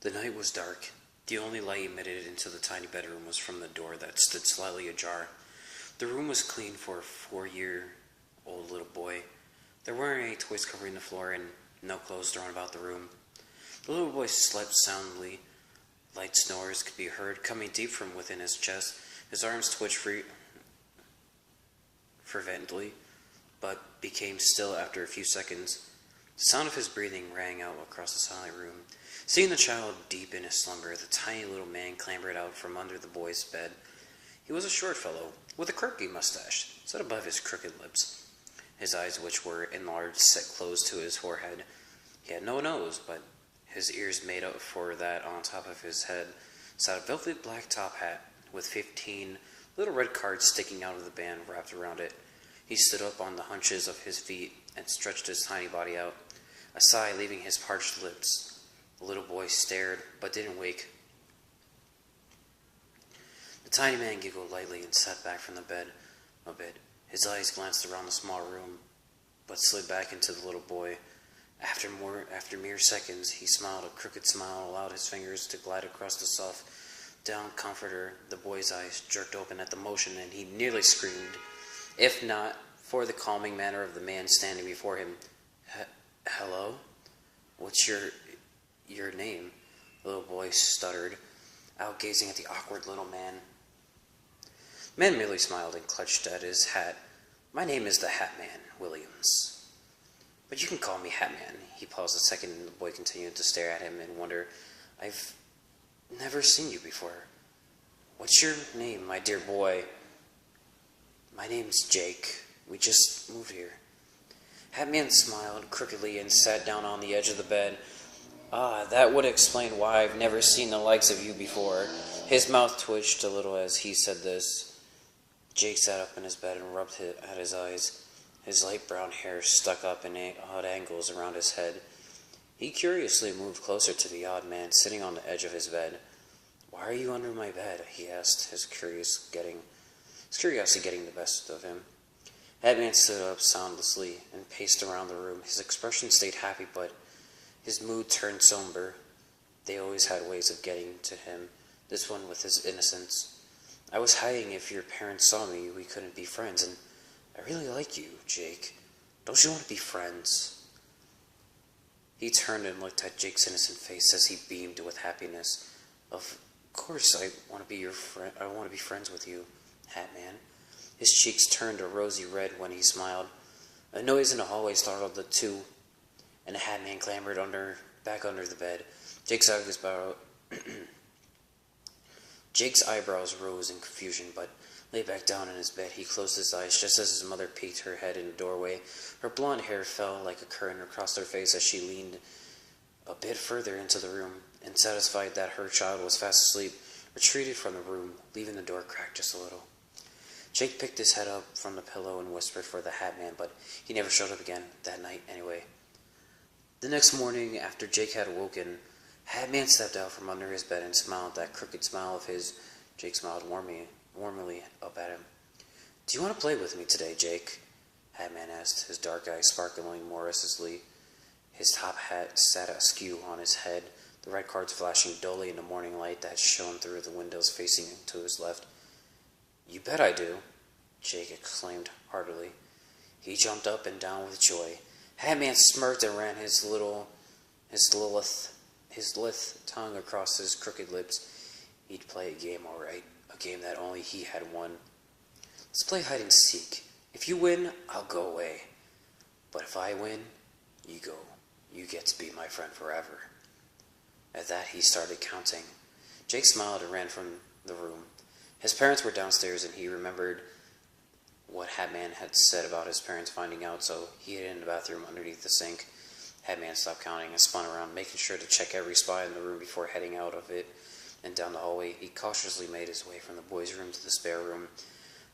The night was dark. The only light emitted into the tiny bedroom was from the door that stood slightly ajar. The room was clean for a 4-year-old little boy. There weren't any toys covering the floor and no clothes thrown about the room. The little boy slept soundly. Light snores could be heard coming deep from within his chest. His arms twitched fervently, but became still after a few seconds. The sound of his breathing rang out across the silent room. Seeing the child deep in his slumber, the tiny little man clambered out from under the boy's bed. He was a short fellow, with a quirky mustache set above his crooked lips. His eyes, which were enlarged, set close to his forehead. He had no nose, but his ears made up for that. On top of his head sat a velvet black top hat with 15 little red cards sticking out of the band wrapped around it. He stood up on the hunches of his feet and stretched his tiny body out, a sigh leaving his parched lips. The little boy stared, but didn't wake. The tiny man giggled lightly and sat back from the bed a bit. His eyes glanced around the small room, but slid back into the little boy. After mere seconds, he smiled a crooked smile and allowed his fingers to glide across the soft down comforter. The boy's eyes jerked open at the motion, and he nearly screamed, if not for the calming manner of the man standing before him. Hello? What's your name? The little boy stuttered, out gazing at the awkward little man. The man merely smiled and clutched at his hat. My name is the Hat Man, Williams. But you can call me Hat Man. He paused a second, and the boy continued to stare at him and wonder, I've never seen you before. What's your name, my dear boy? My name's Jake. We just moved here. Hat Man smiled crookedly and sat down on the edge of the bed. Ah, that would explain why I've never seen the likes of you before. His mouth twitched a little as he said this. Jake sat up in his bed and rubbed at his eyes. His light brown hair stuck up in odd angles around his head. He curiously moved closer to the odd man sitting on the edge of his bed. Why are you under my bed? He asked, his curiosity getting the best of him. Hat Man stood up soundlessly and paced around the room. His expression stayed happy, but his mood turned somber. They always had ways of getting to him, this one with his innocence. I was hiding. If your parents saw me, we couldn't be friends, and I really like you, Jake. Don't you want to be friends? He turned and looked at Jake's innocent face as he beamed with happiness. Of course I want to be your friend. I want to be friends with you, Hat Man. His cheeks turned a rosy red when he smiled. A noise in the hallway startled the two, and the Hat Man clambered back under the bed. Jake's eyebrows rose in confusion, but lay back down in his bed. He closed his eyes just as his mother peeked her head in the doorway. Her blonde hair fell like a curtain across her face as she leaned a bit further into the room, and satisfied that her child was fast asleep, retreated from the room, leaving the door cracked just a little. Jake picked his head up from the pillow and whispered for the Hat Man, but he never showed up again that night anyway. The next morning, after Jake had awoken, Hat Man stepped out from under his bed and smiled that crooked smile of his. Jake smiled warmly up at him. Do you want to play with me today, Jake? Hat Man asked, his dark eyes sparkling morosely. His top hat sat askew on his head, the red cards flashing dully in the morning light that shone through the windows facing to his left. You bet I do, Jake exclaimed heartily. He jumped up and down with joy. Hat Man smirked and ran his lithe tongue across his crooked lips. He'd play a game, all right, a game that only he had won. Let's play hide and seek. If you win, I'll go away. But if I win, you go. You get to be my friend forever. At that, he started counting. Jake smiled and ran from the room. His parents were downstairs, and he remembered what Hat Man had said about his parents finding out, so he hid in the bathroom underneath the sink. Hat Man stopped counting and spun around, making sure to check every spot in the room before heading out of it and down the hallway. He cautiously made his way from the boys' room to the spare room,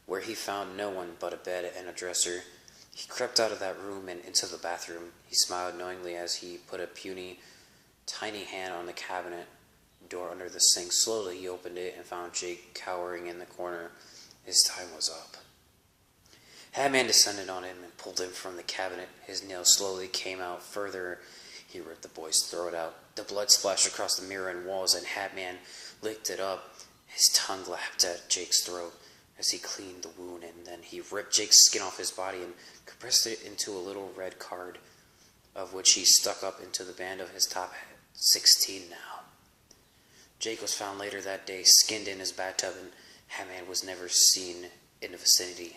where he found no one but a bed and a dresser. He crept out of that room and into the bathroom. He smiled knowingly as he put a puny, tiny hand on the cabinet door under the sink. Slowly he opened it and found Jake cowering in the corner. His time was up. Hat Man descended on him and pulled him from the cabinet. His nails slowly came out further. He ripped the boy's throat out. The blood splashed across the mirror and walls, and Hatman licked it up. His tongue lapped at Jake's throat as he cleaned the wound, and then he ripped Jake's skin off his body and compressed it into a little red card, of which he stuck up into the band of his top hat. 16 now. Jake was found later that day, skinned in his bathtub, and Hatman was never seen in the vicinity